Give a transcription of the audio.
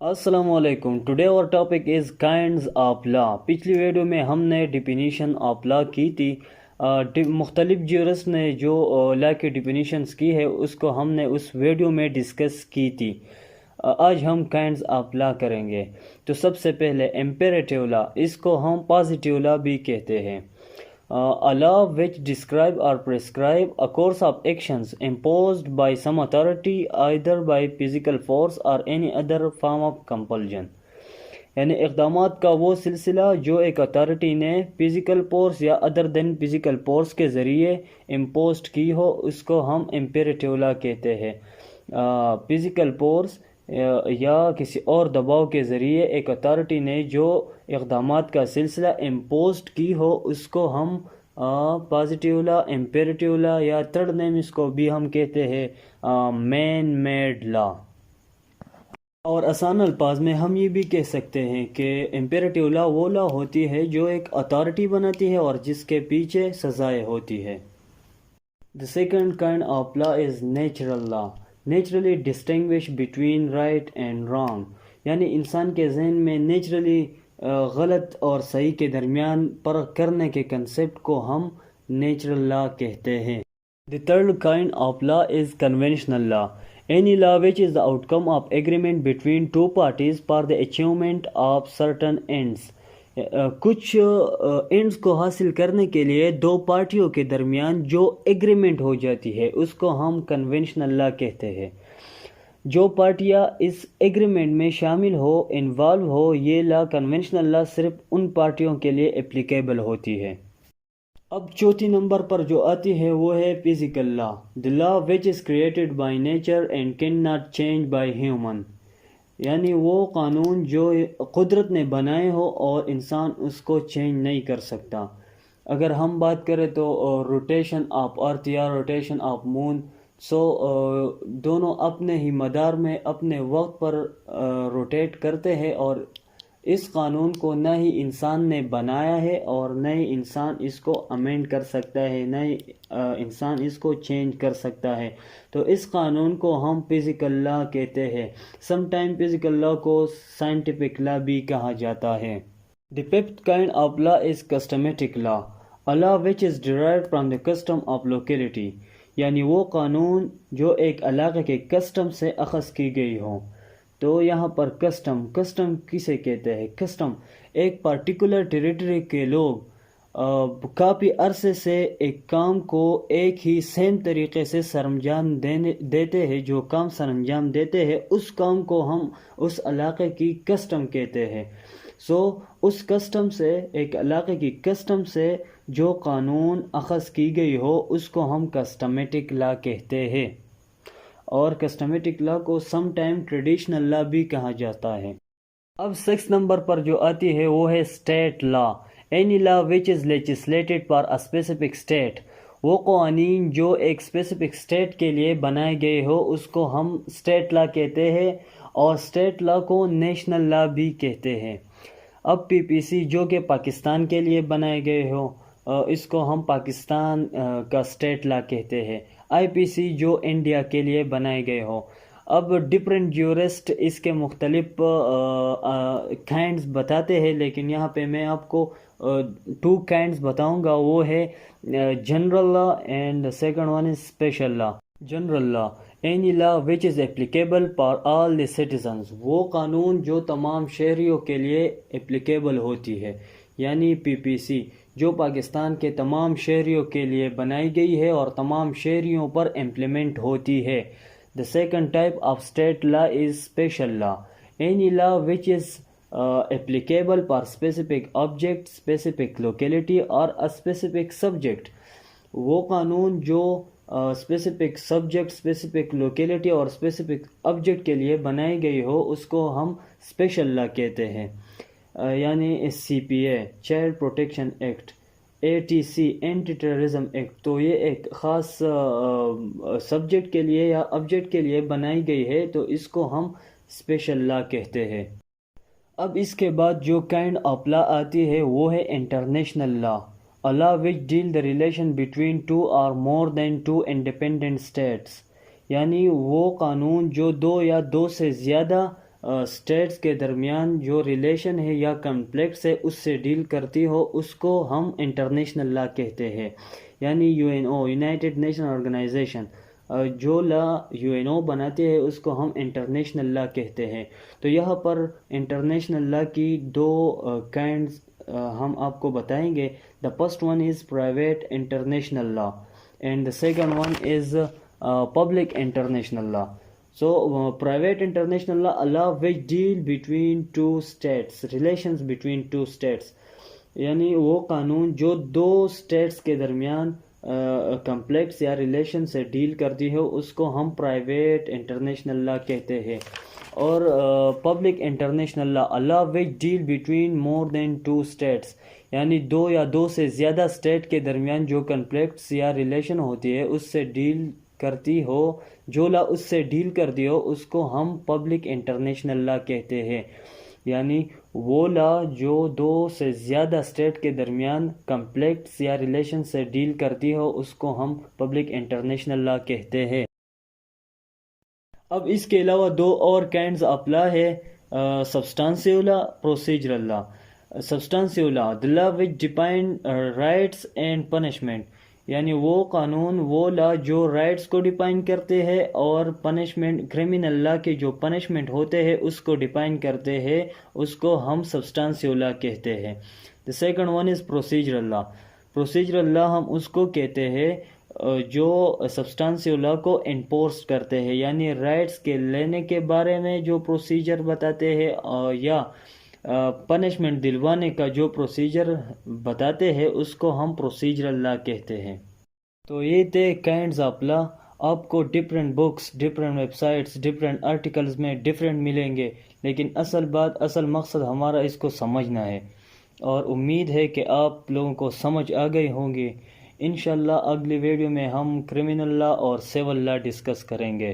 अस्सलाम वालेकुम। टुडे और topic is kinds of law. पिछली वीडियो में हमने डिफिनीशन ऑफ लॉ की थी। मुख्तलिफ ज्यूरिस्ट ने जो लॉ की डिफिनीशंस की है उसको हमने उस वीडियो में डिस्कस की थी। आज हम काइंड्स ऑफ लॉ करेंगे। तो सबसे पहले इम्पेरेटिव लॉ, इसको हम पॉजिटिव लॉ भी कहते हैं। A law which describe or prescribe a course of actions imposed by some authority either by physical force or any other form of compulsion। यानी इक़दामात का वो सिलसिला जो एक अथॉरिटी ने फिज़िकल फोर्स या अदर देन फिज़िकल फोर्स के ज़रिए इम्पोस्ट की हो, उसको हम इम्पेरेटिव लॉ कहते हैं। फिज़िकल फोर्स या किसी और दबाव के ज़रिए एक अथॉरिटी ने जो इक़दामात का सिलसिला इम्पोस्ट की हो, उसको हम पॉजिटिव लॉ, इम्पेरेटिव लॉ या थर्ड नेम इसको भी हम कहते हैं मैन मेड लॉ। और आसान अल्फाज में हम ये भी कह सकते हैं कि इम्पेरेटिव लॉ वो लॉ होती है जो एक अथॉरिटी बनाती है और जिसके पीछे सजाएं होती है। The second kind of law is natural law. Naturally distinguish between right and wrong, यानी इंसान के जहन में नेचुरली गलत और सही के दरमियान फ़र्क करने के कंसेप्ट को हम नेचुरल लॉ कहते हैं। The third kind of law is conventional law. Any law which is the outcome of agreement between two parties for the achievement of certain ends। कुछ एंड्स को हासिल करने के लिए दो पार्टियों के दरमियान जो एग्रीमेंट हो जाती है उसको हम कन्वेंशनल लॉ कहते हैं। जो पार्टियां इस एग्रीमेंट में शामिल हो, इन्वॉल्व हो, ये लॉ कन्वेंशनल लॉ सिर्फ उन पार्टियों के लिए एप्लीकेबल होती है। अब चौथी नंबर पर जो आती है वो है physical law. The law which is created by nature and can not change by human, यानी वो कानून जो कुदरत ने बनाए हो और इंसान उसको चेंज नहीं कर सकता। अगर हम बात करें तो रोटेशन ऑफ अर्थ या रोटेशन ऑफ मून, दोनों अपने ही मदार में अपने वक्त पर रोटेट करते हैं और इस कानून को न ही इंसान ने बनाया है और न ही इंसान इसको अमेंड कर सकता है, न ही इंसान इसको चेंज कर सकता है। तो इस कानून को हम फिज़िकल लॉ कहते हैं। समटाइम फिज़िकल लॉ को साइंटिफिक लॉ भी कहा जाता है। The fifth kind of law is customary law. A law which is derived from the custom of locality, यानी वो कानून जो एक इलाके के कस्टम से अखज़ की गई हो। तो यहाँ पर कस्टम किसे कहते हैं? कस्टम एक पार्टिकुलर टेरिटरी के लोग काफ़ी अरसे से एक काम को एक ही सेम तरीके से सरंजाम देते हैं। जो काम सरंजाम देते हैं उस काम को हम उस इलाके की कस्टम कहते हैं। उस कस्टम से, एक इलाके की कस्टम से जो कानून अखज़ की गई हो उसको हम कस्टमेटिक लॉ कहते हैं। और कस्टमेटिक लॉ को सम टाइम ट्रेडिशनल लॉ भी कहा जाता है। अब 6 नंबर पर जो आती है वो है state law. Any law which is legislated for a specific state, वो कानून जो एक स्पेसिफिक स्टेट के लिए बनाए गए हो उसको हम स्टेट लॉ कहते हैं और स्टेट लॉ को नेशनल लॉ भी कहते हैं। अब पीपीसी जो कि पाकिस्तान के लिए बनाए गए हो इसको हम पाकिस्तान का स्टेट लॉ कहते हैं। आईपीसी जो इंडिया के लिए बनाए गए हो। अब डिफरेंट ज्यूरिस्ट इसके मुख्तलिफ काइंड्स बताते हैं, लेकिन यहाँ पे मैं आपको 2 काइंड्स बताऊंगा। वो है general law and second one is special law. General law, any law which is applicable for all the citizens, वो कानून जो तमाम शहरियों के लिए एप्लीकेबल होती है। यानी पीपीसी जो पाकिस्तान के तमाम शहरियों के लिए बनाई गई है और तमाम शहरियों पर इम्प्लीमेंट होती है। The second type of state law is special law. Any law which is applicable for specific object, specific locality और अ स्पेसिफिक सब्जेक्ट, वो कानून जो स्पेसिफिक सब्जेक्ट, स्पेसिफिक लोकेलिटी और स्पेसिफिक ऑब्जेक्ट के लिए बनाई गई हो उसको हम स्पेशल लॉ कहते हैं। यानी CPA child protection act, ATC anti terrorism act, तो ये एक ख़ास सब्जेक्ट के लिए या ऑब्जेक्ट के लिए बनाई गई है, तो इसको हम स्पेशल लॉ कहते हैं। अब इसके बाद जो काइंड ऑफ लॉ आती है वो है international law. A law which deal the relation between 2 और मोर देन 2 इंडिपेंडेंट स्टेट्स, यानी वो कानून जो 2 या 2 से ज़्यादा اسٹیٹس کے درمیان جو ریلیشن ہے یا کنفلکٹس ہے اس سے ڈیل کرتی ہو اس کو ہم انٹرنیشنل لا کہتے ہیں. یعنی UN یونائٹڈ نیشن آرگنائزیشن جو لا UN بناتے ہیں اس کو ہم انٹرنیشنل لا کہتے ہیں. تو یہاں پر انٹرنیشنل لا کی دو کائنڈز ہم آپ کو بتائیں گے. The first one is private international law and the second one is public international law. So private international law, a law which deal between two states, relations between two states. یعنی وہ قانون جو دو status کے درمیان complex یا relation سے deal کرتی ہے اس کو ہم پرائیویٹ انٹرنیشنل لا کہتے ہیں. اور public international law, a law which deal between more than two states. یعنی دو یا دو سے زیادہ اسٹیٹ کے درمیان جو کنفلکٹس یا ریلیشن ہوتی ہے اس سے ڈیل کرتی ہو, جو لا اس سے ڈیل کرتی ہو اس کو ہم پبلک انٹرنیشنل لا کہتے ہیں. یعنی وہ لا جو دو سے زیادہ اسٹیٹ کے درمیان کنفلکٹس یا ریلیشن سے ڈیل کرتی ہو اس کو ہم پبلک انٹرنیشنل لا کہتے ہیں. اب اس کے علاوہ دو اور کائنڈز آف لا ہے, substantive law, procedural law. Substantive law, the law which define rights and punishment. یعنی وہ قانون, وہ لا جو رائٹس کو ڈیفائن کرتے ہیں اور پنشمنٹ, کرمنل لا کے جو پنشمنٹ ہوتے ہیں اس کو ڈیفائن کرتے ہیں, اس کو ہم سبسٹانسیو لا کہتے ہیں. The second one is procedural law. Procedural law ہم اس کو کہتے ہیں جو سبسٹانسیو لا کو انفورس کرتے ہیں, یعنی رائٹس کے لینے کے بارے میں جو پروسیجر بتاتے ہیں یا پنشمنٹ دلوانے کا جو پروسیجر بتاتے ہیں اس کو ہم پروسیجرل لا کہتے ہیں. تو یہ تھے کائنڈز آف لا. آپ کو different books, different web sites, different articles میں ڈفرینٹ ملیں گے, لیکن اصل مقصد ہمارا اس کو سمجھنا ہے, اور امید ہے کہ آپ لوگوں کو سمجھ آ گئی ہوں گی. انشاءاللہ اگلی ویڈیو میں ہم کرمنل لا اور سول لا ڈسکس کریں گے.